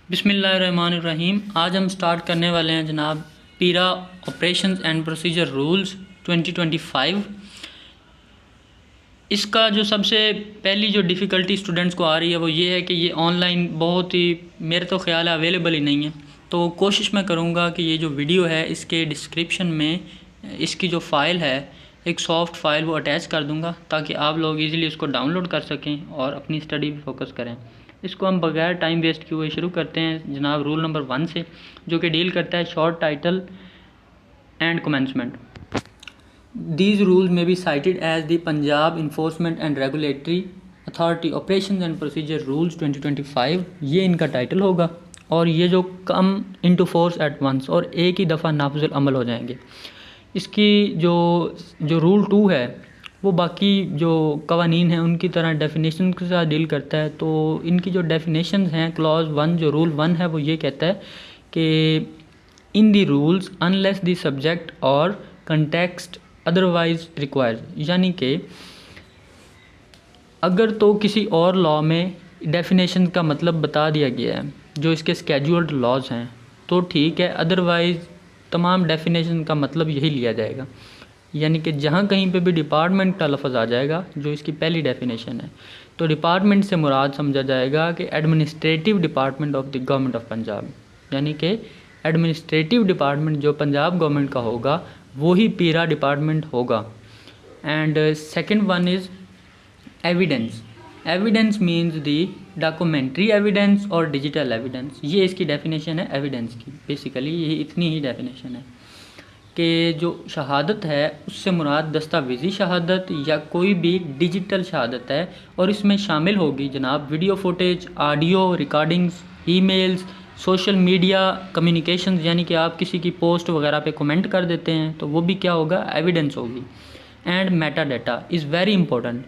बिस्मिल्लाहिर्रहमानिर्रहीम। आज हम स्टार्ट करने वाले हैं जनाब पीरा ऑपरेशंस एंड प्रोसीजर रूल्स 2025। इसका जो सबसे पहली जो डिफ़िकल्टी स्टूडेंट्स को आ रही है वो ये है कि ये ऑनलाइन बहुत ही मेरे तो ख्याल है अवेलेबल ही नहीं है। तो कोशिश मैं करूँगा कि ये जो वीडियो है इसके डिस्क्रिप्शन में इसकी जो फ़ाइल है एक सॉफ्ट फ़ाइल वो अटैच कर दूँगा ताकि आप लोग ईज़िली उसको डाउनलोड कर सकें और अपनी स्टडी पे फोकस करें। इसको हम बगैर टाइम वेस्ट किए हुए शुरू करते हैं जनाब रूल नंबर 1 से, जो कि डील करता है short title and commencement. These rules may be cited as the Punjab enforcement and regulatory authority operation and procedure rules 2025। ये इनका टाइटल होगा और ये जो come into force at once और एक ही दफ़ा नाफिजुल अमल हो जाएंगे। इसकी जो रूल 2 है वो बाकी जो कवानीन हैं उनकी तरह डेफिनेशन के साथ डील करता है। तो इनकी जो डेफिनेशन हैं क्लॉज 1 जो रूल 1 है वो ये कहता है कि in the rules unless the subject और कंटेक्स्ट अदरवाइज रिक्वायर्ड, यानी कि अगर तो किसी और लॉ में डेफिनेशन का मतलब बता दिया गया है जो इसके स्केड्यूल्ड लॉज हैं तो ठीक है, अदरवाइज़ तमाम डेफिनेशन का मतलब यही लिया जाएगा। यानी कि जहाँ कहीं पे भी डिपार्टमेंट का लफ्ज़ आ जाएगा जो इसकी पहली डेफिनेशन है तो डिपार्टमेंट से मुराद समझा जाएगा कि administrative department of the government of Punjab, यानी कि एडमिनिस्ट्रेटिव डिपार्टमेंट जो पंजाब गवर्नमेंट का होगा वो ही पीरा डिपार्टमेंट होगा। And second one is evidence. Evidence means the documentary evidence और डिजिटल एविडेंस। ये इसकी डेफिनेशन है एविडेंस की। बेसिकली ये इतनी ही डेफिनेशन है कि जो शहादत है उससे मुराद दस्तावेज़ी शहादत या कोई भी डिजिटल शहादत है और इसमें शामिल होगी जनाब video footage, audio recordings, emails, social media communications, यानी कि आप किसी की पोस्ट वगैरह पे कमेंट कर देते हैं तो वो भी क्या होगा, एविडेंस होगी। And Meta data is very important.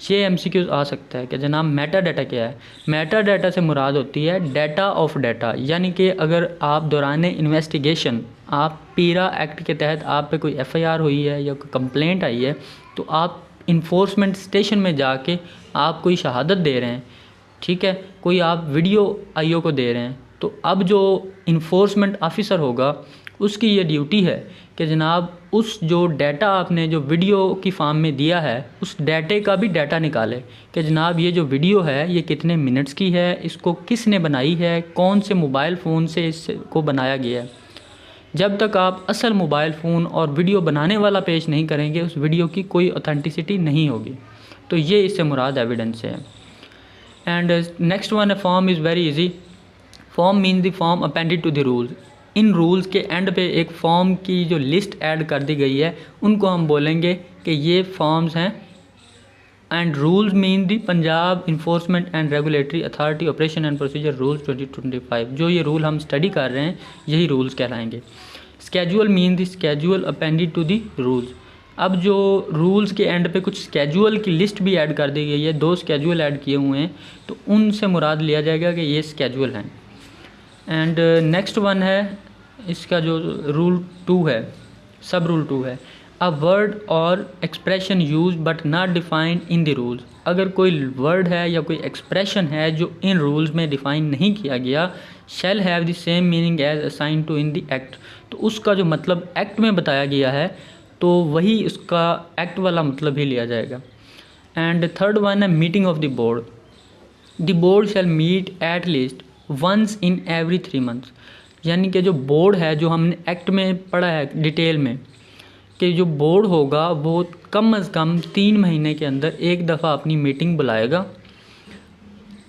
ये एमसीक्यूज आ सकता है कि जनाब मेटा डाटा क्या है। मेटा डाटा से मुराद होती है डाटा ऑफ डाटा, यानी कि अगर आप दौरान इन्वेस्टिगेशन आप पीरा एक्ट के तहत आप पे कोई एफआईआर हुई है या कोई कंप्लेंट आई है तो आप इन्फोर्समेंट स्टेशन में जाके आप कोई शहादत दे रहे हैं, ठीक है, कोई आप वीडियो आईओ को दे रहे हैं, तो अब जो इन्फोर्समेंट ऑफिसर होगा उसकी ये ड्यूटी है कि जनाब उस जो डाटा आपने जो वीडियो की फॉर्म में दिया है उस डाटे का भी डाटा निकाले कि जनाब ये जो वीडियो है ये कितने मिनट्स की है, इसको किसने बनाई है, कौन से मोबाइल फ़ोन से इसको बनाया गया है। जब तक आप असल मोबाइल फ़ोन और वीडियो बनाने वाला पेश नहीं करेंगे उस वीडियो की कोई ऑथेंटिसिटी नहीं होगी। तो ये इससे मुराद एविडेंस है। एंड नेक्स्ट वन है form is very easy. Form means the form appended to the rules. इन रूल्स के एंड पे एक फॉर्म की जो लिस्ट ऐड कर दी गई है उनको हम बोलेंगे कि ये फॉर्म्स हैं। And rules mean the Punjab enforcement and regulatory authority operation and procedure rules 2025। जो ये रूल हम स्टडी कर रहे हैं यही रूल्स कहलाएंगे। Schedule mean the schedule appended to the rules. अब जो रूल्स के एंड पे कुछ स्केड्यूल की लिस्ट भी ऐड कर दी गई है, 2 स्केड्यूल ऐड किए हुए हैं तो उनसे मुराद लिया जाएगा कि ये स्केड्यूल हैं। एंड नेक्स्ट वन है इसका जो रूल 2 है, सब रूल 2 है, अ वर्ड और expression use but not defined in the rules. अगर कोई वर्ड है या कोई एक्सप्रेशन है जो इन रूल्स में डिफ़ाइन नहीं किया गया, shall have the same meaning as assign to in the act. तो उसका जो मतलब एक्ट में बताया गया है तो वही उसका एक्ट वाला मतलब ही लिया जाएगा। एंड थर्ड वन है meeting of the board. The board shall meet at least once in every 3 months. यानी कि जो बोर्ड है जो हमने एक्ट में पढ़ा है डिटेल में कि जो बोर्ड होगा वो कम से कम 3 महीने के अंदर एक दफ़ा अपनी मीटिंग बुलाएगा।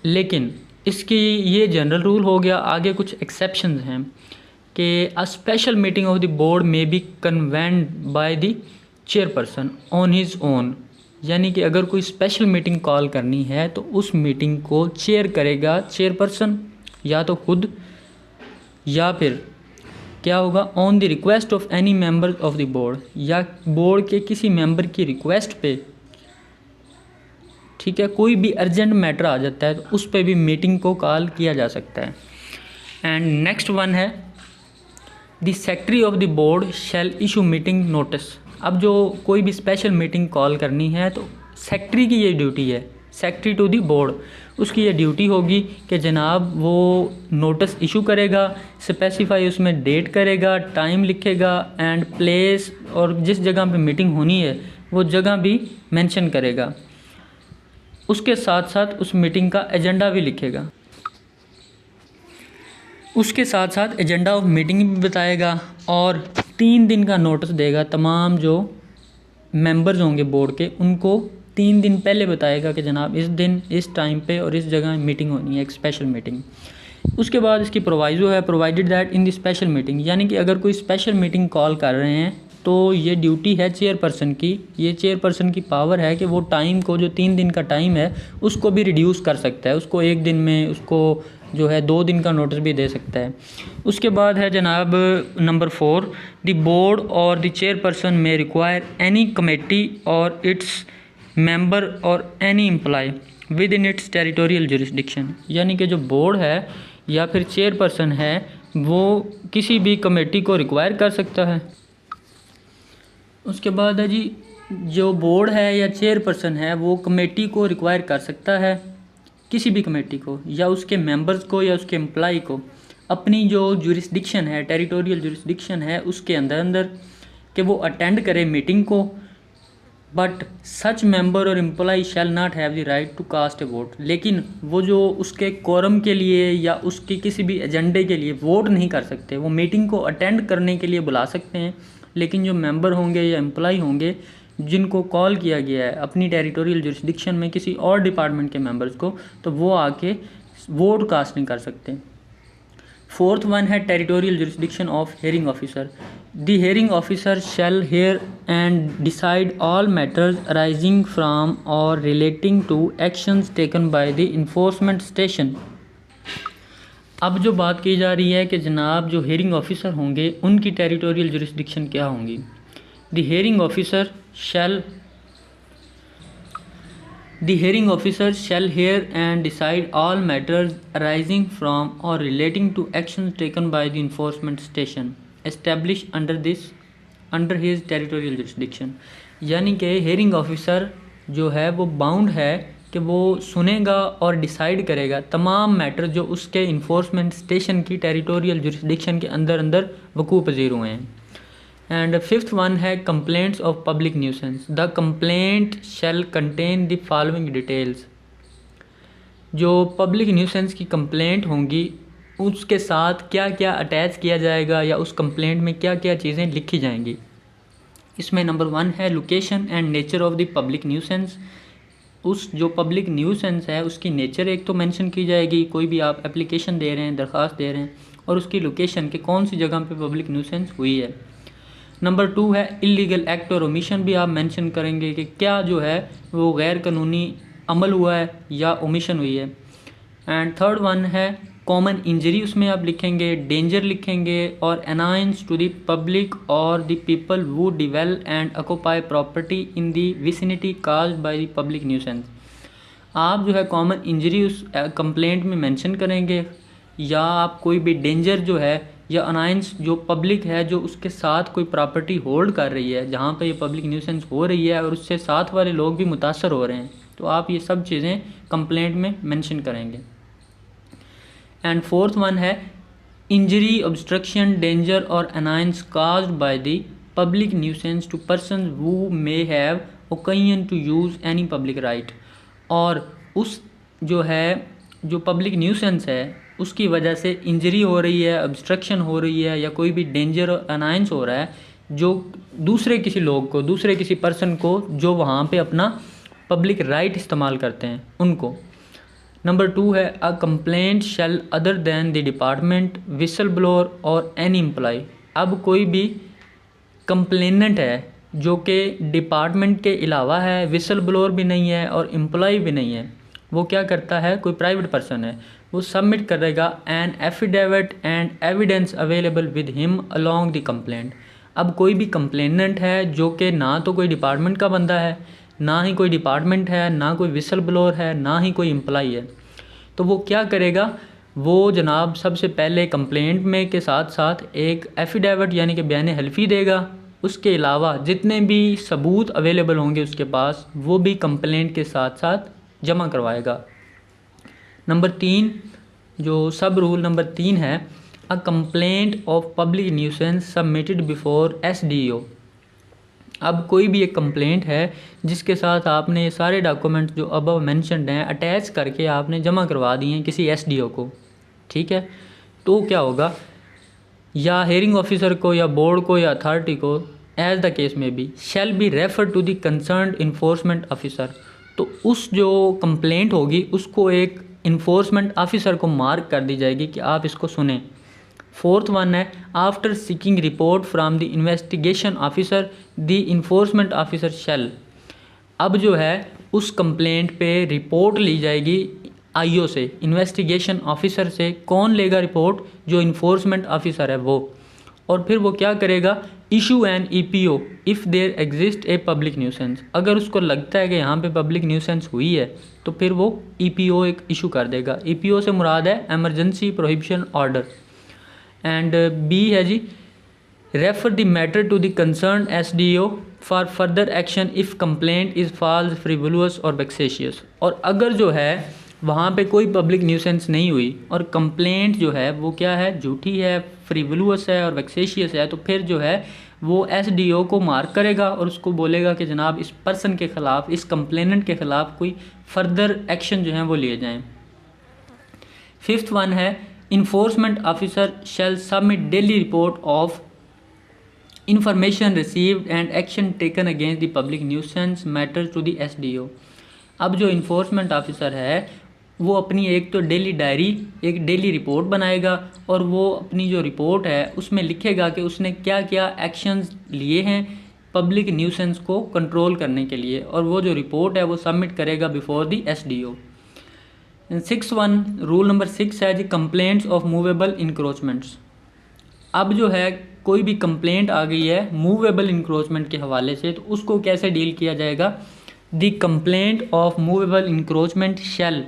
लेकिन इसकी ये जनरल रूल हो गया। आगे कुछ एक्सेप्शंस हैं कि a special meeting of the board may be convened by the chairperson on his own. यानी कि अगर कोई स्पेशल मीटिंग कॉल करनी है तो उस मीटिंग को चेयर करेगा चेयरपर्सन, या तो खुद या फिर क्या होगा on the request of any member of the board, या बोर्ड के किसी मेंबर की रिक्वेस्ट पे, ठीक है, कोई भी अर्जेंट मैटर आ जाता है तो उस पे भी मीटिंग को कॉल किया जा सकता है। एंड नेक्स्ट वन है the secretary of the board shall issue meeting notice. अब जो कोई भी स्पेशल मीटिंग कॉल करनी है तो सेक्रेटरी की ये ड्यूटी है सेक्रेटरी टू दी बोर्ड, उसकी ये ड्यूटी होगी कि जनाब वो नोटिस इशू करेगा, स्पेसिफाई उसमें डेट करेगा, टाइम लिखेगा एंड प्लेस, और जिस जगह पे मीटिंग होनी है वो जगह भी मेंशन करेगा। उसके साथ साथ उस मीटिंग का एजेंडा भी लिखेगा, उसके साथ साथ एजेंडा ऑफ मीटिंग भी बताएगा और 3 दिन का नोटिस देगा। तमाम जो मेंबर्स होंगे बोर्ड के उनको 3 दिन पहले बताएगा कि जनाब इस दिन इस टाइम पे और इस जगह मीटिंग होनी है, एक स्पेशल मीटिंग। उसके बाद इसकी प्रोवाइजो है, provided that in the special meeting, यानी कि अगर कोई स्पेशल मीटिंग कॉल कर रहे हैं तो ये ड्यूटी है चेयरपर्सन की। ये चेयरपर्सन की पावर है कि वो टाइम को, जो 3 दिन का टाइम है उसको भी रिड्यूस कर सकता है, उसको 1 दिन में, उसको जो है 2 दिन का नोटिस भी दे सकता है। उसके बाद है जनाब नंबर 4, द बोर्ड और the chairperson may require any committee और इट्स मेंबर और any employ within its territorial jurisdiction, यानी कि जो बोर्ड है या फिर चेयरपर्सन है वो किसी भी कमेटी को रिक्वायर कर सकता है। उसके बाद है जी, जो बोर्ड है या चेयरपर्सन है वो कमेटी को रिक्वायर कर सकता है, किसी भी कमेटी को या उसके मेंबर्स को या उसके एम्प्लॉय को, अपनी जो जुरिस्डिक्शन है, टेरिटोरियल जुरिस्डिक्शन है उसके अंदर कि वो अटेंड करे मीटिंग को। बट सच मेंबर और employ shall not have the right to cast a vote, लेकिन वो जो उसके कोरम के लिए या उसके किसी भी एजेंडे के लिए वोट नहीं कर सकते। वो मीटिंग को अटेंड करने के लिए बुला सकते हैं, लेकिन जो मेंबर होंगे या एम्प्लॉय होंगे जिनको कॉल किया गया है अपनी टेरिटोरियल जुरिस्डिक्शन में किसी और डिपार्टमेंट के मेंबर्स को, तो वो आके वोट कास्ट नहीं कर सकते। 4th वन है territorial jurisdiction of hearing officer. The hearing officer shall hear and decide all matters arising from और relating to actions taken by the enforcement station. अब जो बात की जा रही है कि जनाब जो हेयरिंग ऑफिसर होंगे उनकी टेरिटोरियल जुरिस्डिक्शन क्या होंगी। The hearing officer shall hear and decide all matters arising from or relating to actions taken by the enforcement station established under his territorial jurisdiction, यानी कि हेयरिंग ऑफिसर जो है वो bound है कि वो सुनेगा और डिसाइड करेगा तमाम मैटर जो उसके इन्फोर्समेंट स्टेशन की टेरिटोरियल जुरिस्डिक्शन के अंदर वकूफ़ पज़ीर हुए हैं। एंड 5th वन है complaints of public nuisance. The complaint shall contain the following details. जो पब्लिक न्यूसेंस की कंप्लेंट होंगी उसके साथ क्या क्या अटैच किया जाएगा या उस कंप्लेंट में क्या क्या चीज़ें लिखी जाएंगी। इसमें नंबर 1 है location and nature of the public nuisance. उस जो पब्लिक न्यूसेंस है उसकी नेचर एक तो मेंशन की जाएगी, कोई भी आप एप्लीकेशन दे रहे हैं, दरख्वास्त दे रहे हैं, और उसकी लोकेशन के कौन सी जगह पे पब्लिक न्यूसेंस हुई है। नंबर 2 है इलीगल एक्ट और ओमिशन भी आप मेंशन करेंगे कि क्या जो है वो गैर कानूनी अमल हुआ है या ओमिशन हुई है। एंड 3rd वन है कॉमन इंजरी, उसमें आप लिखेंगे, डेंजर लिखेंगे, और अनायंस टू द पब्लिक और the people who dwell and occupy property in the vicinity caused by the public nuisance. आप जो है कॉमन इंजरी उस कंप्लेंट में मेंशन करेंगे, या आप कोई भी डेंजर जो है या अनायंस जो पब्लिक है जो उसके साथ कोई प्रॉपर्टी होल्ड कर रही है जहाँ पे ये पब्लिक न्यूसेंस हो रही है और उससे साथ वाले लोग भी मुतासर हो रहे हैं, तो आप ये सब चीज़ें कंप्लेंट में मेंशन करेंगे। एंड 4th वन है इंजरी, ऑब्स्ट्रक्शन, डेंजर और annoyance caused by the public nuisance to person who may have occasion to use any public right. और उस जो है जो पब्लिक न्यूसेंस है उसकी वजह से इंजरी हो रही है, ऑब्स्ट्रक्शन हो रही है, या कोई भी डेंजर और अनायंस हो रहा है जो दूसरे किसी लोग को, दूसरे किसी पर्सन को जो वहाँ पे अपना पब्लिक राइट इस्तेमाल करते हैं उनको। नंबर 2 है a complaint shall other than the department, whistle blower और एनी एम्प्लॉय। अब कोई भी कंप्लेनेंट है जो कि डिपार्टमेंट के अलावा है, विसल ब्लोअर भी नहीं है और एम्प्लॉय भी नहीं है, वो क्या करता है, कोई प्राइवेट पर्सन है, वो सबमिट करेगा N affidavit and evidence available with him along the complaint. अब कोई भी कंप्लेनेंट है जो कि ना तो कोई डिपार्टमेंट का बंदा है, ना ही कोई डिपार्टमेंट है, ना कोई विसल ब्लोअर है, ना ही कोई एम्प्लॉय है, तो वो क्या करेगा, वो जनाब सबसे पहले कंप्लेंट में के साथ साथ एक एफिडेविट यानी कि बयान हल्फी देगा। उसके अलावा जितने भी सबूत अवेलेबल होंगे उसके पास वो भी कंप्लेंट के साथ साथ जमा करवाएगा। नंबर 3 जो सब रूल नंबर 3 है, a complaint of public nuisance submitted before SDO। अब कोई भी एक कंप्लेंट है जिसके साथ आपने ये सारे डॉक्यूमेंट जो अबव मेंशन्ड हैं अटैच करके आपने जमा करवा दिए हैं किसी SDO को, ठीक है, तो क्या होगा, या हेयरिंग ऑफिसर को या बोर्ड को या अथॉरिटी को, as the case may be, shall be refer to the concerned enforcement officer. तो उस जो कंप्लेंट होगी उसको एक इन्फोर्समेंट ऑफिसर को मार्क कर दी जाएगी कि आप इसको सुने। 4th वन है, after seeking report from the investigation officer the enforcement officer शैल। अब जो है उस कंप्लेंट पे रिपोर्ट ली जाएगी IO से, इन्वेस्टिगेशन ऑफिसर से। कौन लेगा रिपोर्ट? जो इन्फोर्समेंट ऑफिसर है वो। और फिर वो क्या करेगा, issue an EPO if there exist a public nuisance. अगर उसको लगता है कि यहाँ पे पब्लिक न्यूसेंस हुई है तो फिर वो EPO एक इशू कर देगा। EPO से मुराद है emergency prohibition order. And B है जी, refer the matter to the concern SDO for further action if complaint is false, frivolous और वेक्सेशियस। और अगर जो है वहाँ पे कोई पब्लिक न्यूसेंस नहीं हुई और कंप्लेंट जो है वो क्या है, झूठी है, फ्रिवुलस है और वेक्सेशियस है, तो फिर जो है वो SDO को मार्क करेगा और उसको बोलेगा कि जनाब इस पर्सन के ख़िलाफ़, इस कंप्लेनेंट के ख़िलाफ़ कोई फर्दर एक्शन जो है वो लिए जाएँ। 5th वन है, enforcement officer shall submit daily report of information received and action taken against the public nuisance matter to the SDO। अब जो इन्फोर्समेंट ऑफिसर है वो अपनी एक तो डेली डायरी, एक डेली रिपोर्ट बनाएगा और वो अपनी जो रिपोर्ट है उसमें लिखेगा कि उसने क्या क्या एक्शंस लिए हैं पब्लिक न्यूसेंस को कंट्रोल करने के लिए, और वो जो रिपोर्ट है वो सबमिट करेगा before the SDO। 6th one, rule number 6 है जी, कंप्लेंट्स ऑफ मूवेबल इंक्रोचमेंट्स। अब जो है कोई भी कंप्लेंट आ गई है मूवेबल इंक्रोचमेंट के हवाले से, तो उसको कैसे डील किया जाएगा। The complaint of movable encroachment shall.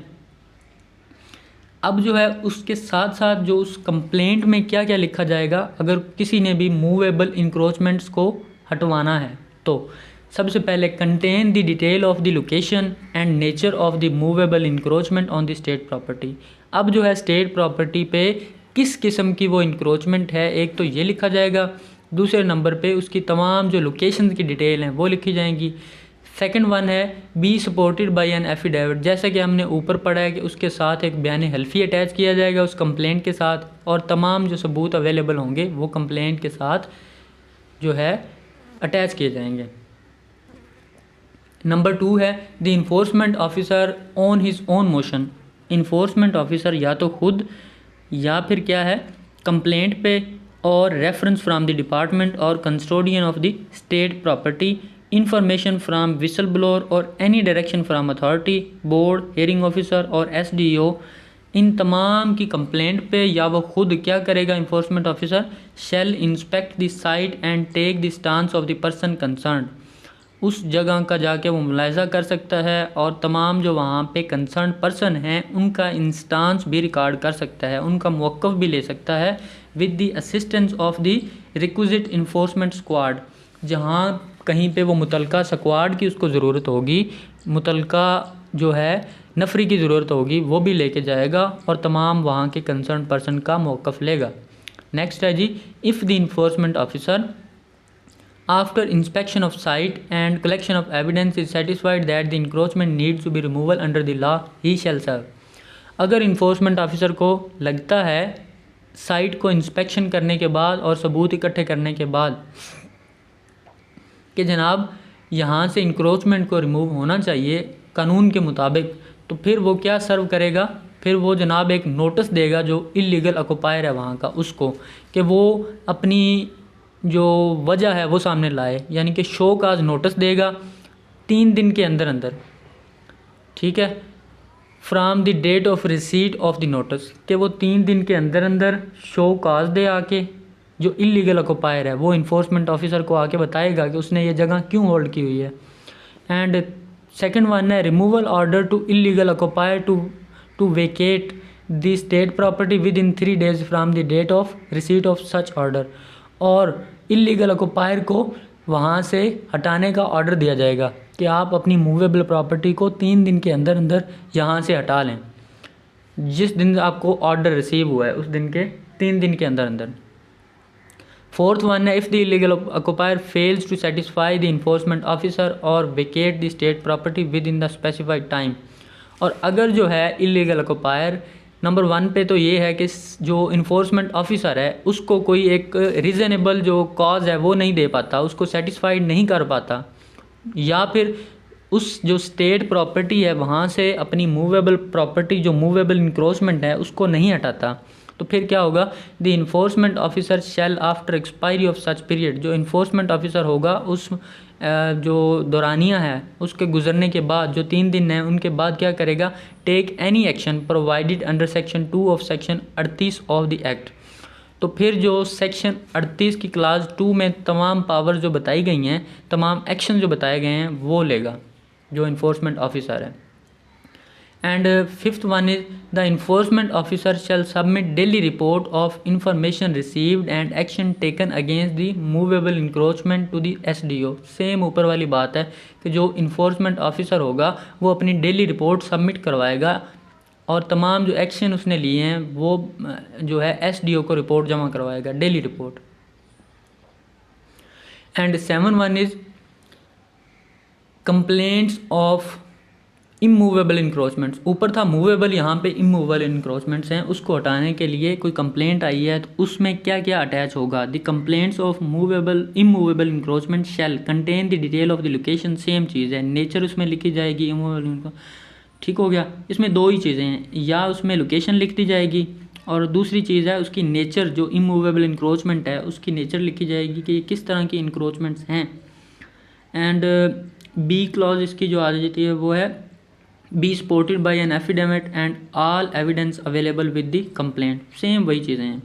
अब जो है उसके साथ साथ जो उस कंप्लेंट में क्या क्या लिखा जाएगा, अगर किसी ने भी मूवेबल इंक्रोचमेंट्स को हटवाना है तो सबसे पहले contain the detail of the location and nature of the movable encroachment on the state property. अब जो है स्टेट प्रॉपर्टी पे किस किस्म की वो इंक्रोचमेंट है, एक तो ये लिखा जाएगा, दूसरे नंबर पे उसकी तमाम जो लोकेशन की डिटेल हैं वो लिखी जाएंगी। सेकंड वन है, be supported by an affidavit. जैसा कि हमने ऊपर पढ़ा है कि उसके साथ एक बयान हल्फी अटैच किया जाएगा उस कंप्लेंट के साथ, और तमाम जो सबूत अवेलेबल होंगे वो कंप्लेंट के साथ जो है अटैच किए जाएंगे। नंबर 2 है, the enforcement officer on his own motion. Enforcement officer या तो खुद या फिर क्या है कंप्लेंट पे और रेफरेंस फ्राम द डिपार्टमेंट और custodian of the state property, information from whistle blower और any direction from authority, board, hearing officer और SDO, इन तमाम की कंप्लेंट पे या वो खुद क्या करेगा enforcement officer, shall inspect the site and take the stance of the person concern. उस जगह का जाके वो मुलायजा कर सकता है और तमाम जो वहाँ पे कंसर्न पर्सन हैं उनका इंस्टांस भी रिकॉर्ड कर सकता है, उनका मौक़िफ़ भी ले सकता है with the assistance of the requisite enforcement squad. जहाँ कहीं पे वो मुतलका स्क्वाड की उसको ज़रूरत होगी, मुतलका जो है नफरी की ज़रूरत होगी, वो भी लेके जाएगा और तमाम वहाँ के कंसर्न पर्सन का मौक़िफ़ लेगा। नेक्स्ट है जी, if the enforcement officer after inspection of site and collection of evidence is satisfied that the encroachment needs to be removal under the law, he shall serve. अगर इन्फोर्समेंट ऑफिसर को लगता है site को inspection करने के बाद और सबूत इकट्ठे करने के बाद कि जनाब यहाँ से इंक्रोचमेंट को रिमूव होना चाहिए कानून के मुताबिक, तो फिर वो क्या सर्व करेगा, फिर वो जनाब एक नोटिस देगा जो इलीगल ऑक्युपायर है वहाँ का उसको, कि वो अपनी जो वजह है वो सामने लाए, यानी कि शो काज नोटिस देगा 3 दिन के अंदर अंदर, ठीक है, from the date of receipt of the notice, कि वो 3 दिन के अंदर अंदर शो काज दे आके जो इलीगल ऑक्युपायर है वो इन्फोर्समेंट ऑफिसर को आके बताएगा कि उसने ये जगह क्यों होल्ड की हुई है। एंड सेकंड वन है, removal order to illegal occupier to vacate the state property within 3 days from the date of receipt of such order. और इलीगल ऑक्युपायर को वहाँ से हटाने का ऑर्डर दिया जाएगा कि कि आप अपनी मूवेबल प्रॉपर्टी को 3 दिन के अंदर अंदर यहाँ से हटा लें, जिस दिन आपको ऑर्डर रिसीव हुआ है उस दिन के 3 दिन के अंदर अंदर। फोर्थ वन है, if the illegal occupier fails to satisfy the enforcement officer और vacate the state property within the specified time. और अगर जो है इलीगल ऑक्यूपायर, नंबर 1 पे तो ये है कि जो इन्फोर्समेंट ऑफिसर है उसको कोई एक रीज़नेबल जो कॉज है वो नहीं दे पाता, उसको सेटिस्फाइड नहीं कर पाता, या फिर उस जो स्टेट प्रॉपर्टी है वहाँ से अपनी मूवेबल प्रॉपर्टी जो मूवेबल इंक्रोचमेंट है उसको नहीं हटाता, तो फिर क्या होगा, the enforcement officer shell after expiry of such period, जो इन्फोर्समेंट ऑफिसर होगा उस जो दौरानिया है उसके गुजरने के बाद जो 3 दिन हैं उनके बाद क्या करेगा, take any action provided under section 2 of section 38 of the act. तो फिर जो सेक्शन 38 की क्लास 2 में तमाम पावर जो बताई गई हैं, तमाम एक्शन जो बताए गए हैं वो लेगा जो इन्फोर्समेंट ऑफिसर है। And fifth one is the enforcement officer shall submit daily report of information received and action taken against the movable encroachment to the SDO. Same ऊपर वाली बात है कि जो इन्फोर्समेंट ऑफिसर होगा वो अपनी डेली रिपोर्ट सबमिट करवाएगा और तमाम जो एक्शन उसने लिए हैं वो जो है एसडीओ को रिपोर्ट जमा करवाएगा, daily report. And 7 is complaints of immovable encroachments. ऊपर था मूवेबल, यहाँ पे इमूवेबल इंक्रोचमेंट्स हैं, उसको हटाने के लिए कोई कंप्लेंट आई है तो उसमें क्या क्या अटैच होगा, the complaints of movable immovable encroachment shall contain the detail of the location, same चीज़ है, नेचर उसमें लिखी जाएगी, इमूवेबल, ठीक हो गया। इसमें 2 ही चीज़ें हैं, या उसमें लोकेशन लिख दी जाएगी और दूसरी चीज़ है उसकी नेचर, जो इमूवेबल इंक्रोचमेंट है उसकी नेचर लिखी जाएगी कि किस तरह की इंक्रोचमेंट्स हैं। एंड बी क्लॉज इसकी जो आ जाती है वो है be supported by an affidavit and all evidence available with the complaint, same वही चीज़ें हैं।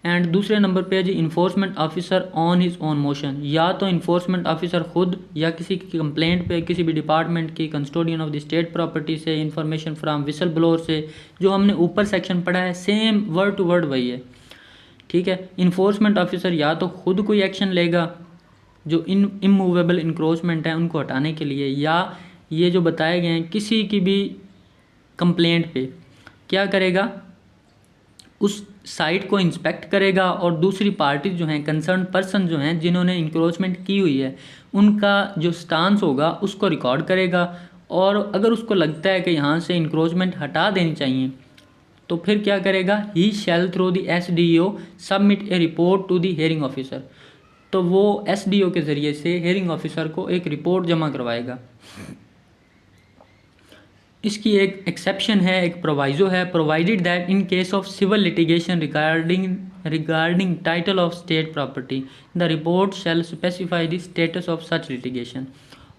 एंड दूसरे नंबर पे है जी enforcement officer on his own motion, या तो इन्फोर्समेंट ऑफिसर खुद या किसी की कंप्लेंट पे किसी भी डिपार्टमेंट की custodian of the state property से, इंफॉर्मेशन फ्राम विसल ब्लोअर से, जो हमने ऊपर सेक्शन पढ़ा है सेम वर्ड टू वर्ड वही है, ठीक है। इन्फोर्समेंट ऑफिसर या तो खुद कोई एक्शन लेगा जो इमूवेबल इंक्रोचमेंट है उनको हटाने के लिए, या ये जो बताए गए हैं किसी की भी कंप्लेंट पे क्या करेगा, उस साइट को इंस्पेक्ट करेगा और दूसरी पार्टी जो हैं, कंसर्न पर्सन जो हैं जिन्होंने इंक्रोचमेंट की हुई है, उनका जो स्टांस होगा उसको रिकॉर्ड करेगा, और अगर उसको लगता है कि यहाँ से इंक्रोचमेंट हटा देनी चाहिए तो फिर क्या करेगा, he shall through the SDO submit a report to the hearing officer, तो वो एसडीओ के ज़रिए से हियरिंग ऑफिसर को एक रिपोर्ट जमा करवाएगा। इसकी एक एक्सेप्शन है, एक प्रोवाइजो है, provided that in case of civil litigation regarding title of state property the report shall specify the status of such litigation.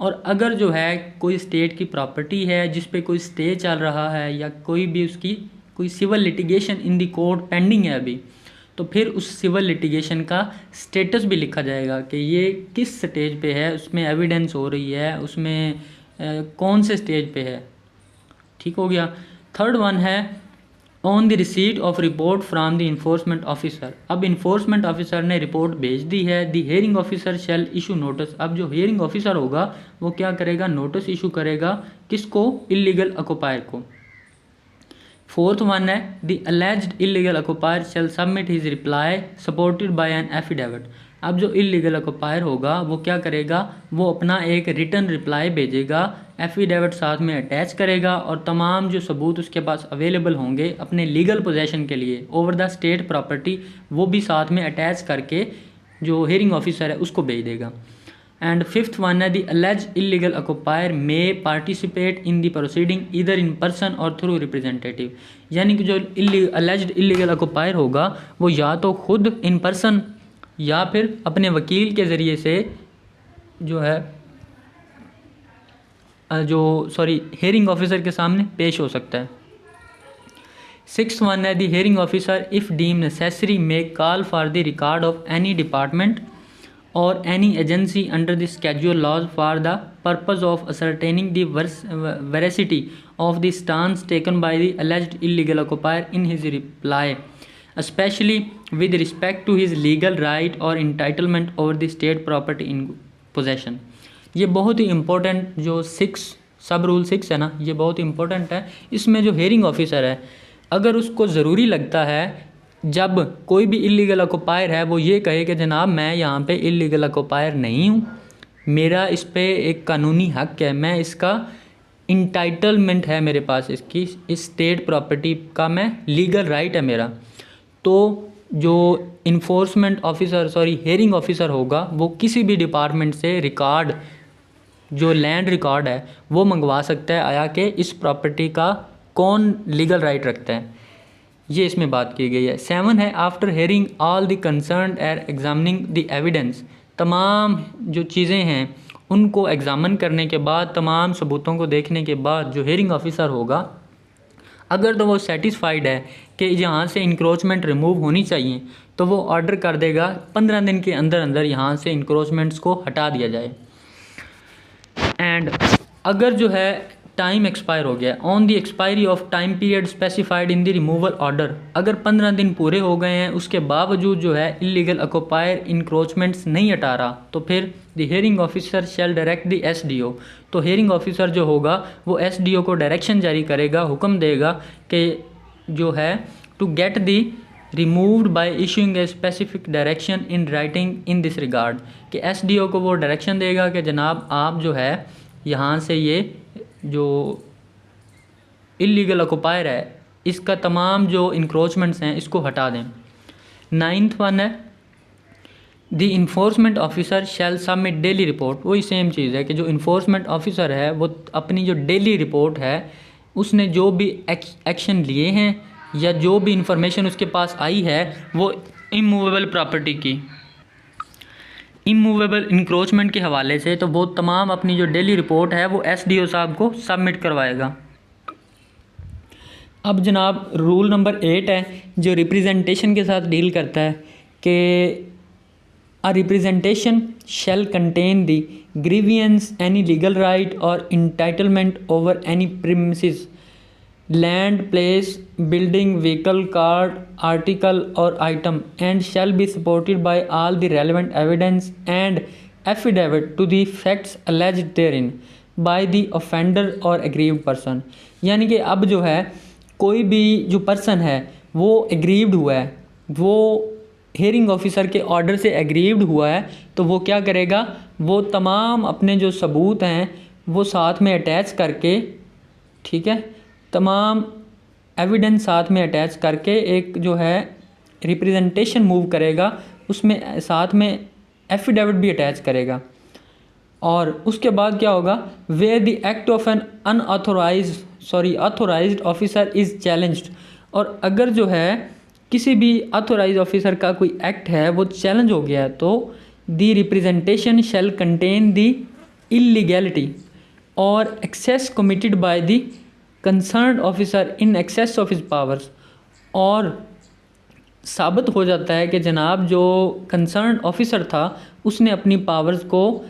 और अगर जो है कोई स्टेट की प्रॉपर्टी है जिस पे कोई स्टे चल रहा है या कोई भी उसकी कोई civil litigation in the court pending है अभी, तो फिर उस सिविल लिटिगेशन का स्टेटस भी लिखा जाएगा कि ये किस स्टेज पे है, उसमें एविडेंस हो रही है, उसमें कौन से स्टेज पे है, ठीक हो गया। थर्ड वन है on the receipt of report from the enforcement officer. अब इन्फोर्समेंट ऑफिसर ने रिपोर्ट भेज दी है, the hearing officer shall issue notice. अब जो हियरिंग ऑफिसर होगा वो क्या करेगा, नोटिस इशू करेगा, किसको, इलीगल ऑक्यूपायर को। फोर्थ वन है the alleged illegal occupier shall submit his reply supported by an affidavit. अब जो इलीगल ऑक्यूपायर होगा वो क्या करेगा, वो अपना एक रिटर्न रिप्लाई भेजेगा, एफिडेविट साथ में अटैच करेगा और तमाम जो सबूत उसके पास अवेलेबल होंगे अपने लीगल पोजेशन के लिए ओवर द स्टेट प्रॉपर्टी वो भी साथ में अटैच करके जो हियरिंग ऑफिसर है उसको भेज देगा। एंड फिफ्थ वन है the alleged illegal occupier may participate in the proceeding either in person और थ्रू रिप्रेजेंटेटिव। यानी कि जो अलेज्ड इलीगल ऑक्यूपायर होगा वो या तो खुद इन पर्सन या फिर अपने वकील के ज़रिए से जो है हियरिंग ऑफिसर के सामने पेश हो सकता है। सिक्स वन है the hearing officer if deem necessary may call for the record of any department और any agency under the schedule laws for the purpose of ascertaining the veracity of the stance taken by the alleged illegal occupier in his reply especially with respect to his legal right or entitlement over the state property in possession। ये बहुत ही important जो 6 सब rule 6 है ना, ये बहुत ही important है। इसमें जो हेयरिंग ऑफिसर है, अगर उसको ज़रूरी लगता है जब कोई भी इलीगल ऑक्यूपायर है वो ये कहे कि जनाब मैं यहाँ पे इलीगल ऑक्यूपायर नहीं हूँ, मेरा इस पे एक कानूनी हक है, मैं इसका इंटाइटलमेंट है मेरे पास, इसकी इस स्टेट प्रॉपर्टी का मैं लीगल राइट है मेरा, तो जो इन्फोर्समेंट ऑफिसर हेयरिंग ऑफिसर होगा वो किसी भी डिपार्टमेंट से रिकॉर्ड, जो लैंड रिकॉर्ड है वो मंगवा सकता है आया कि इस प्रॉपर्टी का कौन लीगल राइट रखता है। ये इसमें बात की गई है। 7 है after hearing all the concerned and examining the evidence, तमाम जो चीज़ें हैं उनको एग्ज़ामिन करने के बाद, तमाम सबूतों को देखने के बाद जो हेयरिंग ऑफिसर होगा, अगर तो वो सेटिस्फाइड है कि यहाँ से इंक्रोचमेंट रिमूव होनी चाहिए तो वो ऑर्डर कर देगा 15 दिन के अंदर अंदर यहाँ से इंक्रोचमेंट्स को हटा दिया जाए। एंड अगर जो है टाइम एक्सपायर हो गया, on the expiry of time period specified in the removal order, अगर 15 दिन पूरे हो गए हैं उसके बावजूद जो है इलीगल ऑक्यूपायर इंक्रोचमेंट्स नहीं हटा रहा, तो फिर the hearing officer shall direct the SDO, तो हेयरिंग ऑफिसर जो होगा वो एसडीओ को डायरेक्शन जारी करेगा, हुक्म देगा कि जो है to get the removed by issuing a specific direction in writing in this regard, कि एसडीओ को वो डायरेक्शन देगा कि जनाब आप जो है यहाँ से ये जो इलीगल ऑक्यूपायर है इसका तमाम जो इंक्रोचमेंट्स हैं इसको हटा दें। 9th वन है the enforcement officer shall submit daily report, वही सेम चीज़ है कि जो इन्फोर्समेंट ऑफिसर है वो अपनी जो डेली रिपोर्ट है उसने जो भी एक्शन लिए हैं या जो भी इंफॉर्मेशन उसके पास आई है वो इमूवेबल प्रॉपर्टी की, इमूवेबल इंक्रोचमेंट के हवाले से, तो वो तमाम अपनी जो डेली रिपोर्ट है वो एसडीओ साहब को सबमिट करवाएगा। अब जनाब रूल नंबर 8 है जो रिप्रेजेंटेशन के साथ डील करता है कि a representation shall contain the grievance any legal right और entitlement over any premises, land, place, building, vehicle, card, article और item, and shall be supported by all the relevant evidence and affidavit to the facts alleged therein by the offender और aggrieved person. यानी कि अब जो है कोई भी जो पर्सन है वो एग्रीव्ड हुआ है, वो हेयरिंग ऑफिसर के ऑर्डर से एग्रीव्ड हुआ है, तो वो क्या करेगा, वो तमाम अपने जो सबूत हैं वो साथ में अटैच करके, ठीक है, तमाम एविडेंस साथ में अटैच करके एक जो है रिप्रेजेंटेशन मूव करेगा, उसमें साथ में एफिडेविट भी अटैच करेगा। और उसके बाद क्या होगा, where the act of an unauthorized officer is challenged, और अगर जो है किसी भी अथोराइज ऑफिसर का कोई एक्ट है वो चैलेंज हो गया है तो the representation shall contain the illegality और excess committed by the concerned officer in excess of his powers, और साबित हो जाता है कि जनाब जो कंसर्न्ड ऑफिसर था उसने अपनी पावर्स को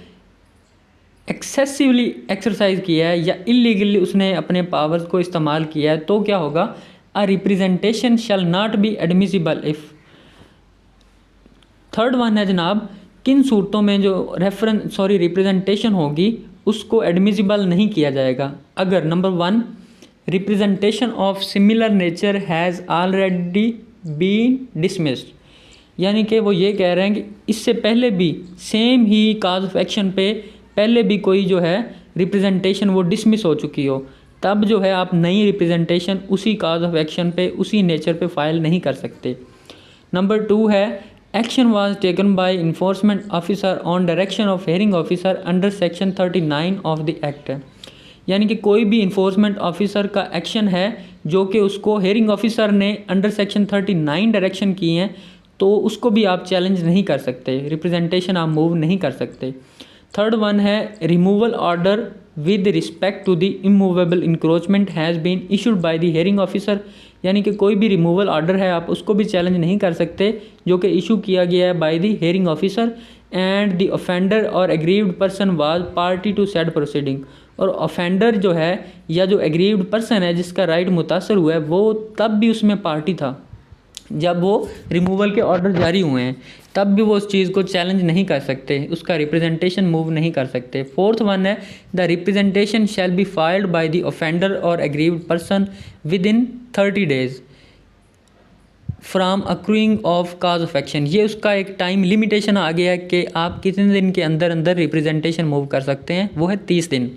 एक्सेसिवली एक्सरसाइज किया है या इलीगली उसने अपने पावर्स को इस्तेमाल किया है, तो क्या होगा, अ representation shell not B admissible if. Third one है जनाब, किन सूरतों में जो रिप्रेजेंटेशन होगी उसको एडमिसिबल नहीं किया जाएगा। अगर number 1 representation of similar nature has already been dismissed, यानी कि वो ये कह रहे हैं कि इससे पहले भी same he cause of action पे पहले भी कोई जो है रिप्रेजेंटेशन वो डिसमिस हो चुकी हो, तब जो है आप नई रिप्रेजेंटेशन उसी काज ऑफ एक्शन पे उसी नेचर पे फाइल नहीं कर सकते। नंबर 2 है action was taken by enforcement officer on direction of hearing officer under section 39 of the act, यानी कि कोई भी इन्फोर्समेंट ऑफिसर का एक्शन है जो कि उसको हेयरिंग ऑफिसर ने अंडर सेक्शन 39 डायरेक्शन किए हैं तो उसको भी आप चैलेंज नहीं कर सकते, रिप्रेजेंटेशन आप मूव नहीं कर सकते। थर्ड वन है removal order with respect to the immovable encroachment has been issued by the hearing officer, यानी कि कोई भी रिमूवल ऑर्डर है आप उसको भी चैलेंज नहीं कर सकते जो कि इशू किया गया है by the hearing officer, and the offender और aggrieved person was party to said proceeding, और ऑफेंडर जो है या जो एग्रीव्ड पर्सन है जिसका राइट मुतासर हुआ है वो तब भी उसमें पार्टी था, जब वो रिमूवल के ऑर्डर जारी हुए हैं तब भी वो उस चीज़ को चैलेंज नहीं कर सकते, उसका रिप्रेजेंटेशन मूव नहीं कर सकते। फोर्थ वन है the representation shall be filed by the offender और aggrieved person within 30 days from accruing of cause of action. ये उसका एक टाइम लिमिटेशन आ गया है कि आप कितने दिन के अंदर अंदर रिप्रेजेंटेशन मूव कर सकते हैं, वो है 30 दिन।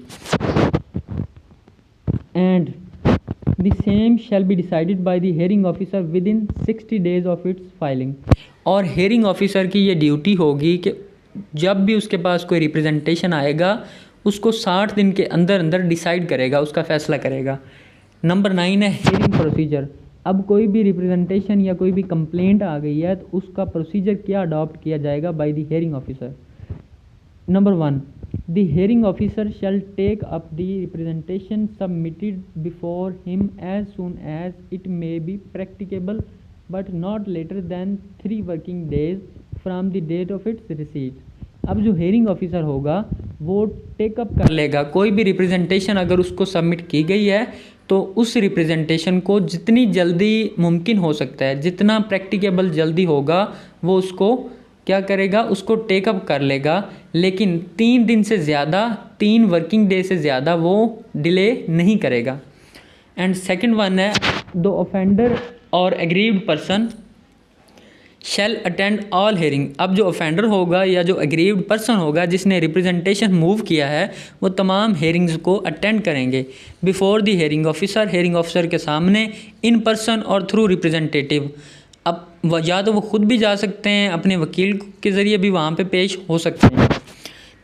And the same shall be decided by the hearing officer within 60 days of its filing. और हेयरिंग ऑफिसर की ये ड्यूटी होगी कि जब भी उसके पास कोई रिप्रेजेंटेशन आएगा उसको 60 दिन के अंदर अंदर डिसाइड करेगा, उसका फैसला करेगा। नंबर 9 है हेयरिंग प्रोसीजर। अब कोई भी रिप्रेजेंटेशन या कोई भी कंप्लेंट आ गई है तो उसका प्रोसीजर क्या अडॉप्ट किया जाएगा by the hearing officer. Number 1 the hearing officer shall take up the representation submitted before him as soon as it may be practicable but not later than 3 working days from the date of its receipt. अब जो hearing officer होगा वो take up कर लेगा कोई भी representation अगर उसको सबमिट की गई है तो उस रिप्रेजेंटेशन को जितनी जल्दी मुमकिन हो सकता है, जितना प्रैक्टिकेबल जल्दी होगा वो उसको क्या करेगा, उसको टेकअप कर लेगा। लेकिन 3 दिन से ज़्यादा, 3 working day से ज़्यादा वो डिले नहीं करेगा। एंड सेकंड वन है द ऑफेंडर और एग्रीव्ड पर्सन शैल अटेंड ऑल हेयरिंग। अब जो ऑफेंडर होगा या जो एग्रीव्ड पर्सन होगा जिसने रिप्रेजेंटेशन मूव किया है वो तमाम हेयरिंग्स को अटेंड करेंगे before the hearing officer, hearing officer के सामने, इन पर्सन और थ्रू रिप्रेजेंटेटिव। अब या तो वो खुद भी जा सकते हैं, अपने वकील के ज़रिए भी वहाँ पे पेश हो सकते हैं।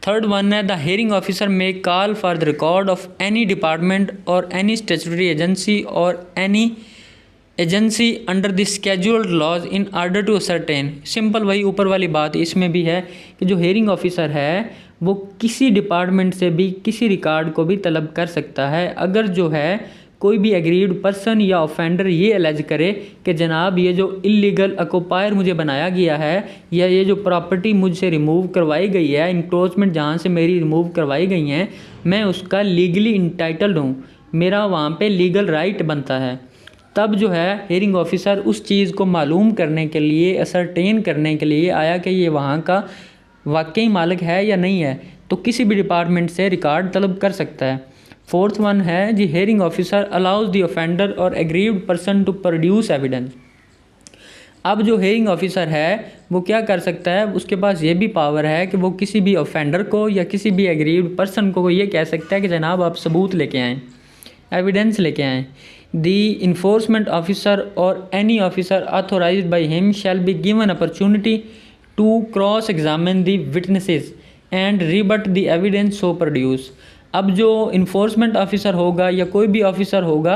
थर्ड वन है the hearing officer may call for the record of any department और any statutory agency or any agency under the scheduled laws in order to ascertain. Simple वही ऊपर वाली बात इसमें भी है कि जो हेयरिंग ऑफिसर है वो किसी डिपार्टमेंट से भी किसी रिकॉर्ड को भी तलब कर सकता है अगर जो है कोई भी एग्रीड पर्सन या ऑफेंडर ये एलेज करे कि जनाब ये जो इलीगल ऑक्यूपायर मुझे बनाया गया है या ये जो प्रॉपर्टी मुझसे रिमूव करवाई गई है, इंक्रोचमेंट जहाँ से मेरी रिमूव करवाई गई हैं, मैं उसका लीगली इंटाइटल्ड हूँ, मेरा वहाँ पे लीगल राइट बनता है। तब जो है हेयरिंग ऑफिसर उस चीज़ को मालूम करने के लिए, असरटेन करने के लिए आया कि ये वहाँ का वाकई मालिक है या नहीं है, तो किसी भी डिपार्टमेंट से रिकॉर्ड तलब कर सकता है। फोर्थ वन है जी hearing officer allows the offender और aggrieved person to produce evidence. अब जो हेयरिंग ऑफिसर है वो क्या कर सकता है, उसके पास ये भी पावर है कि वो किसी भी ऑफेंडर को या किसी भी एग्रीव्ड पर्सन को ये कह सकता है कि जनाब आप सबूत लेके आएँ, एविडेंस लेके आएँ। द इन्फोर्समेंट ऑफिसर और any officer authorized by him shall be given opportunity to cross examine the witnesses and rebut the evidence so produce. अब जो इन्फोर्समेंट ऑफिसर होगा या कोई भी ऑफिसर होगा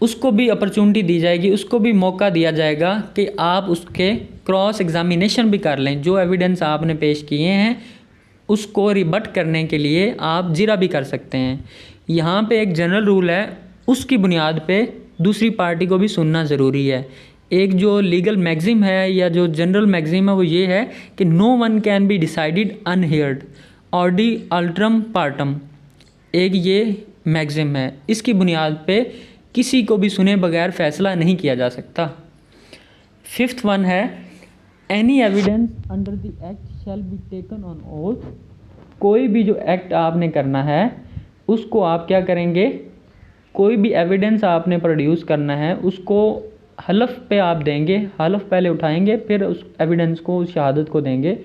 उसको भी अपॉर्चुनिटी दी जाएगी, उसको भी मौका दिया जाएगा कि आप उसके क्रॉस एग्जामिनेशन भी कर लें, जो एविडेंस आपने पेश किए हैं उसको रिबट करने के लिए आप जिरा भी कर सकते हैं। यहाँ पे एक जनरल रूल है, उसकी बुनियाद पे दूसरी पार्टी को भी सुनना ज़रूरी है। एक जो लीगल मैगज़िम है या जो जनरल मैगज़िम है वो ये है कि no one can be decided unheard ऑडी अल्ट्रम पार्टम, एक ये मैगज़िम है, इसकी बुनियाद पे किसी को भी सुने बगैर फ़ैसला नहीं किया जा सकता। फिफ्थ वन है any evidence under the act shall be taken on oath. कोई भी जो एक्ट आपने करना है उसको आप क्या करेंगे, कोई भी एविडेंस आपने प्रोड्यूस करना है उसको हलफ पे आप देंगे, हलफ पहले उठाएंगे फिर उस एविडेंस को, उस शहादत को देंगे।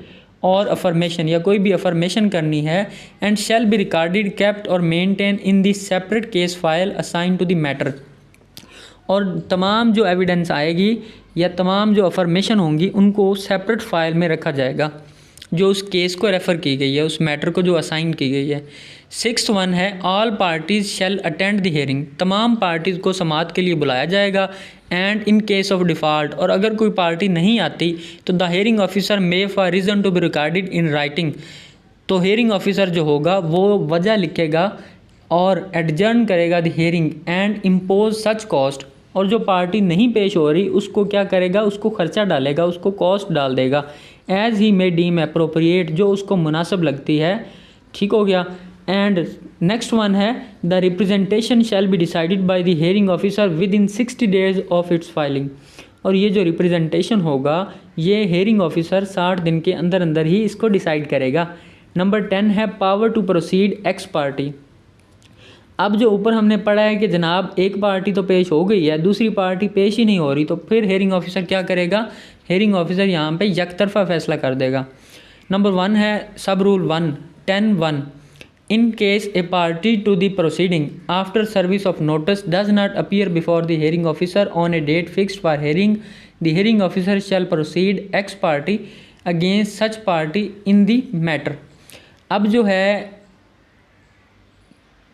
और अफर्मेशन या कोई भी अफर्मेशन करनी है and shall be recorded kept और maintain in the separate case file assigned to the matter. और तमाम जो एविडेंस आएगी या तमाम जो अफर्मेशन होंगी उनको सेपरेट फाइल में रखा जाएगा जो उस केस को रेफ़र की गई है, उस मैटर को जो असाइन की गई है। सिक्स्थ वन है all parties shall attend the hearing. तमाम पार्टीज़ को समाअत के लिए बुलाया जाएगा। And in case of default, और अगर कोई पार्टी नहीं आती तो the hearing officer may for reason to be recorded in writing. तो हियरिंग ऑफिसर जो होगा वो वजह लिखेगा और एडजर्न करेगा the hearing and impose such cost. और जो पार्टी नहीं पेश हो रही उसको क्या करेगा, उसको खर्चा डालेगा, उसको कॉस्ट डाल देगा as he may deem appropriate, जो उसको मुनासिब लगती है। ठीक हो गया। एंड नेक्स्ट वन है the representation shall be decided by the hearing officer within 60 days of its filing. और ये जो रिप्रेजेंटेशन होगा ये हेयरिंग ऑफिसर 60 दिन के अंदर अंदर ही इसको डिसाइड करेगा। नंबर 10 है power to proceed ex parte. अब जो ऊपर हमने पढ़ा है कि जनाब एक पार्टी तो पेश हो गई है, दूसरी पार्टी पेश ही नहीं हो रही, तो फिर हेयरिंग ऑफिसर क्या करेगा? हेयरिंग ऑफिसर यहाँ पे यकतरफा फैसला कर देगा। नंबर 1 है सब rule 1 10(1). In case a party to the proceeding after service of notice does not appear before the hearing officer on a date fixed for hearing, the hearing officer shall proceed ex parte against such party in the matter। अब जो है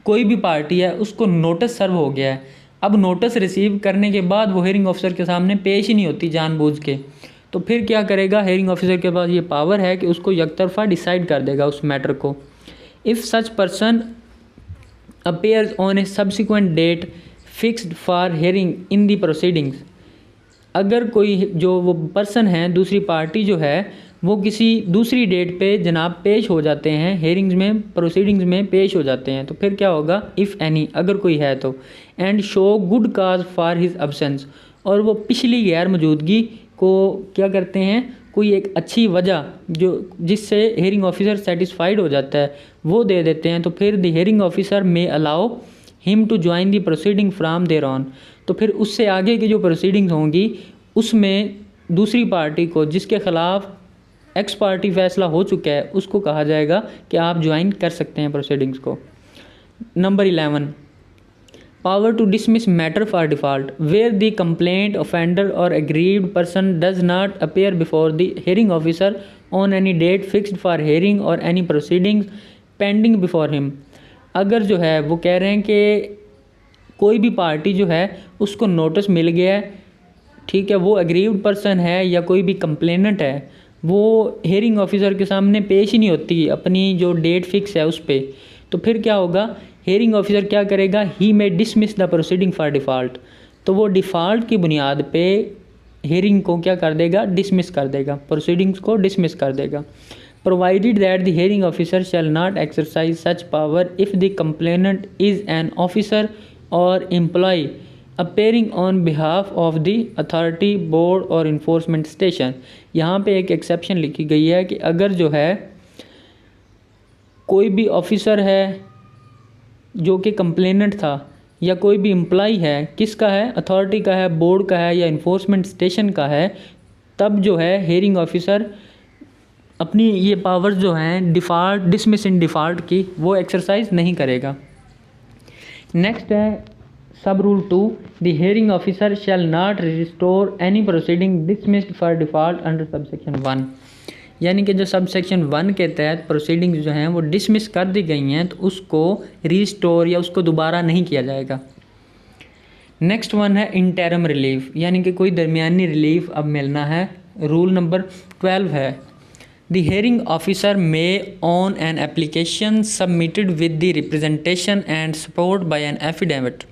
कोई भी party है उसको notice serve हो गया है, अब नोटिस रिसीव करने के बाद वो हेयरिंग ऑफिसर के सामने पेश ही नहीं होती जानबूझ के, तो फिर क्या करेगा? हेयरिंग ऑफिसर के पास ये पावर है कि उसको यकतरफा डिसाइड कर देगा उस मैटर को। If such person appears on a subsequent date fixed for hearing in the proceedings, अगर कोई जो वो पर्सन है दूसरी पार्टी जो है वो किसी दूसरी डेट पे जनाब पेश हो जाते हैं, हेयरिंग्स में प्रोसीडिंग्स में पेश हो जाते हैं, तो फिर क्या होगा? इफ़ एनी, अगर कोई है तो, and show good cause for his absence, और वो पिछली गैर मौजूदगी को क्या करते हैं? कोई एक अच्छी वजह जो जिससे हेयरिंग ऑफिसर सेटिस्फाइड हो जाता है वो दे देते हैं, तो फिर the hearing officer may allow him to join the proceeding from there on. तो फिर उससे आगे की जो प्रोसीडिंग्स होंगी उसमें दूसरी पार्टी को जिसके खिलाफ एक्स पार्टी फैसला हो चुका है उसको कहा जाएगा कि आप ज्वाइन कर सकते हैं प्रोसीडिंग्स को। Number 11 power to dismiss matter for default where the complaint offender और aggrieved person does not appear before the hearing officer on any date fixed for hearing और any proceedings pending before him. अगर जो है वो कह रहे हैं कि कोई भी पार्टी जो है उसको नोटिस मिल गया है, ठीक है, वो एग्रीव्ड पर्सन है या कोई भी कंप्लेनेंट है, वो हेयरिंग ऑफिसर के सामने पेश ही नहीं होती अपनी जो डेट फिक्स है उस पर, तो फिर क्या होगा? हेयरिंग ऑफिसर क्या करेगा? ही में dismiss the proceeding for default, तो वो डिफ़ॉल्ट की बुनियाद पे हेयरिंग को क्या कर देगा? डिसमिस कर देगा, प्रोसीडिंग्स को डिसमिस कर देगा। Provided that the hearing officer shall not exercise such power if the complainant is an officer और employee appearing on behalf of the authority board और इन्फोर्समेंट स्टेशन। यहाँ पे एक एक्सेप्शन लिखी गई है कि अगर जो है कोई भी ऑफिसर है जो कि कंप्लेनेंट था या कोई भी एम्प्लॉय है, किसका है? अथॉरिटी का है, बोर्ड का है या इन्फोर्समेंट स्टेशन का है, तब जो है हेयरिंग ऑफिसर अपनी ये पावर्स जो हैं डिफ़ॉल्ट डिसमिस इन डिफ़ॉल्ट की वो एक्सरसाइज नहीं करेगा। नेक्स्ट है सब rule 2 the hearing officer shall not restore any proceeding dismissed for default under subsection 1। यानी कि जो सब सेक्शन 1 के तहत प्रोसीडिंग्स जो हैं वो डिसमिस कर दी गई हैं तो उसको रीस्टोर या उसको दोबारा नहीं किया जाएगा। नेक्स्ट वन है इंटरम रिलीफ, यानी कि कोई दरमियानी रिलीफ अब मिलना है। रूल नंबर 12 है the hearing officer may on an application submitted with the representation and support bye an affidavit.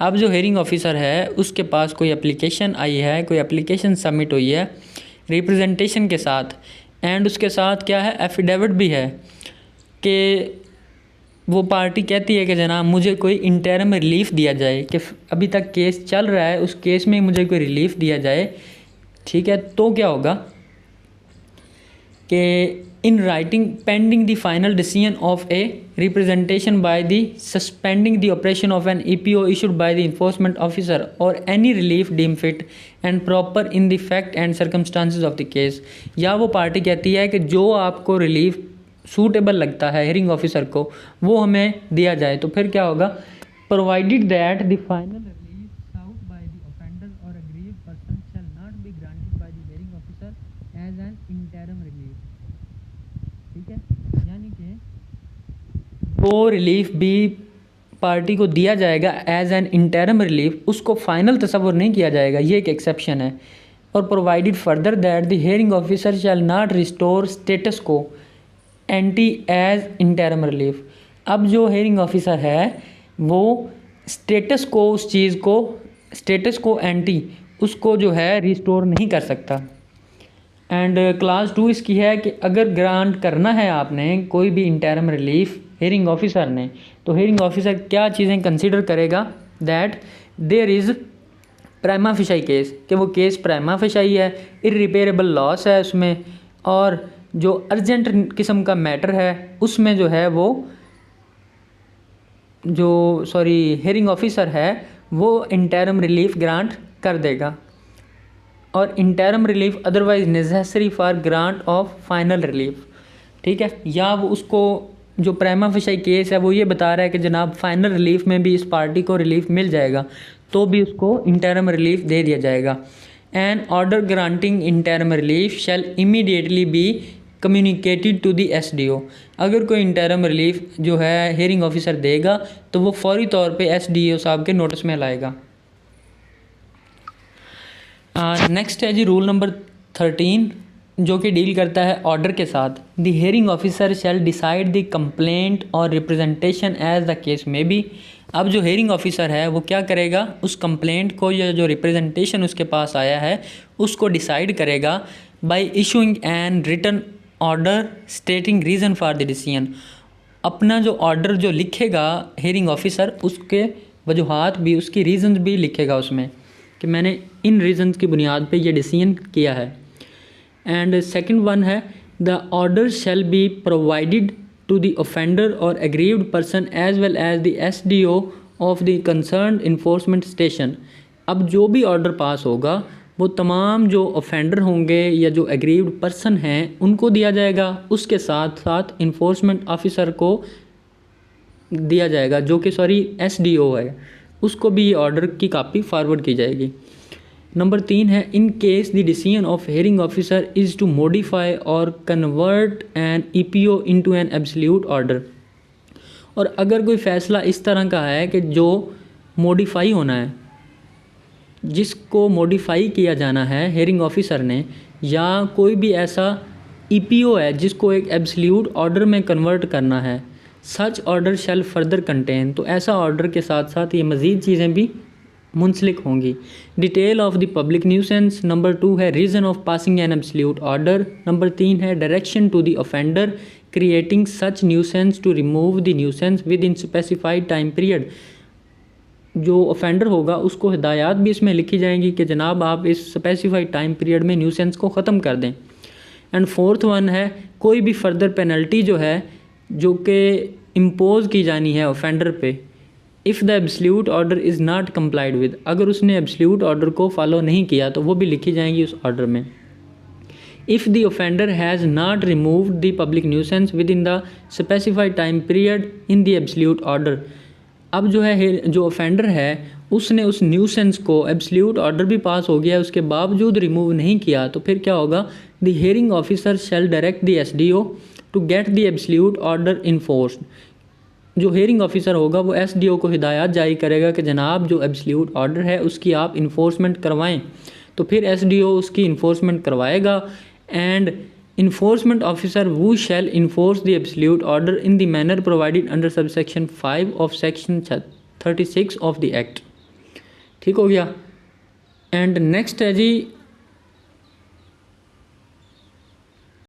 अब जो हेयरिंग ऑफिसर है उसके पास कोई एप्लीकेशन आई है, कोई एप्लीकेशन सबमिट हुई है रिप्रेजेंटेशन के साथ, एंड उसके साथ क्या है? एफिडेविट भी है कि वो पार्टी कहती है कि जनाब मुझे कोई इंटरम रिलीफ दिया जाए, कि अभी तक केस चल रहा है उस केस में मुझे कोई रिलीफ दिया जाए, ठीक है, तो क्या होगा कि in writing pending the final decision of a representation by the suspending the operation of an EPO issued by the enforcement officer और any relief deem fit and proper in the fact and circumstances of the case. या वो party कहती है कि जो आपको relief suitable लगता है हेयरिंग ऑफिसर को वो हमें दिया जाए, तो फिर क्या होगा? Provided that the final relief sought by the offender और aggrieved person shall not be granted by the hearing officer as an interim relief. ठीक है, यानी कि वो रिलीफ भी पार्टी को दिया जाएगा एज एन इंटरम रिलीफ, उसको फाइनल तस्वुर नहीं किया जाएगा, ये एक एक्सेप्शन है। और provided further that the hearing officer shall not restore status को एंटी एज इंटरम रिलीफ। अब जो हेयरिंग ऑफिसर है वो स्टेटस को, उस चीज़ को, स्टेटस को एंटी उसको जो है रिस्टोर नहीं कर सकता। एंड क्लास 2 इसकी है कि अगर ग्रांट करना है आपने कोई भी इंटरम रिलीफ हेयरिंग ऑफिसर ने, तो हेयरिंग ऑफिसर क्या चीज़ें कंसिडर करेगा? That there is prima facie case कि वो केस प्राइमा फेशियाई है, इर्रिपेरेबल लॉस है उसमें, और जो अर्जेंट किस्म का मैटर है उसमें जो है वो हेयरिंग ऑफिसर है वो इंटरम रिलीफ ग्रांट कर देगा, और interim relief otherwise necessary for grant of final relief. ठीक है, या वो उसको जो प्राइमा फेशियाई केस है वो ये बता रहा है कि जनाब फाइनल रिलीफ में भी इस पार्टी को रिलीफ मिल जाएगा, तो भी उसको इंटरम रिलीफ दे दिया जाएगा। An order granting interim relief shall immediately be communicated to the SDO। अगर कोई इंटरम रिलीफ जो है हेयरिंग ऑफिसर देगा तो वो फौरी तौर पे SDO साहब के नोटिस में लाएगा। नेक्स्ट है जी रूल नंबर 13 जो कि डील करता है ऑर्डर के साथ। The hearing officer shell decide the complaint और representation as the case may B. अब जो हेयरिंग ऑफिसर है वो क्या करेगा, उस कंप्लेंट को या जो रिप्रेजेंटेशन उसके पास आया है उसको डिसाइड करेगा by issuing an written order stating reason for the decision. अपना जो ऑर्डर जो लिखेगा हेयरिंग ऑफिसर उसके वजूहात भी, उसकी रीज़न्स भी लिखेगा उसमें कि मैंने इन रीज़न्स की बुनियाद पे ये डिसीजन किया है। एंड सेकंड वन है the order shall be provided to the offender और aggrieved person as well as the SDO of the concerned enforcement station. अब जो भी ऑर्डर पास होगा वो तमाम जो ऑफेंडर होंगे या जो एग्रीव्ड पर्सन हैं उनको दिया जाएगा, उसके साथ साथ इन्फोर्समेंट ऑफिसर को दिया जाएगा जो कि SDO है, उसको भी ये ऑर्डर की कापी फॉरवर्ड की जाएगी। नंबर 3 है in case the decision of hearing officer is to modify और convert an EPO into an absolute order. और अगर कोई फ़ैसला इस तरह का है कि जो मॉडिफाई होना है, जिसको मॉडिफाई किया जाना है हेयरिंग ऑफिसर ने, या कोई भी ऐसा EPO है जिसको एक एब्सोल्यूट ऑर्डर में कन्वर्ट करना है, सच ऑर्डर शैल फर्दर कंटेन, तो ऐसा ऑर्डर के साथ साथ ये मज़ीद चीज़ें भी मुंसलिक होंगी। Detail of the public nuisance. Number 2 है reason of passing an absolute order. Number 3 है direction to the offender creating such nuisance to remove the nuisance within specified time period. जो ऑफेंडर होगा उसको हिदायत भी इसमें लिखी जाएंगी कि जनाब आप इस स्पेसिफाइड टाइम पीरियड में न्यूसेंस को ख़त्म कर दें। एंड फोर्थ वन है कोई भी फर्दर पेनल्टी जो है जो कि इम्पोज की जानी है ऑफेंडर पे, if the absolute order is not complied with, अगर उसने एब्सोल्यूट ऑर्डर को फॉलो नहीं किया तो वो भी लिखी जाएंगी उस ऑर्डर में। If the offender has not removed the public nuisance within the specified time period in the absolute order. अब जो है जो ऑफेंडर है उसने उस न्यूसेंस को, एब्सोल्यूट ऑर्डर भी पास हो गया उसके बावजूद रिमूव नहीं किया, तो फिर क्या होगा, the hearing officer shall direct the SDO to get the absolute order enforced. जो हेयरिंग ऑफिसर होगा वो SDO को हिदायत जारी करेगा कि जनाब जो एब्सोल्यूट ऑर्डर है उसकी आप इन्फोर्समेंट करवाएं, तो फिर SDO उसकी इन्फोर्समेंट करवाएगा। एंड इन्फोर्समेंट ऑफिसर वो shall enforce the absolute order in the manner provided under subsection 5 of section 36 of the act. ठीक हो गया। एंड नेक्स्ट है जी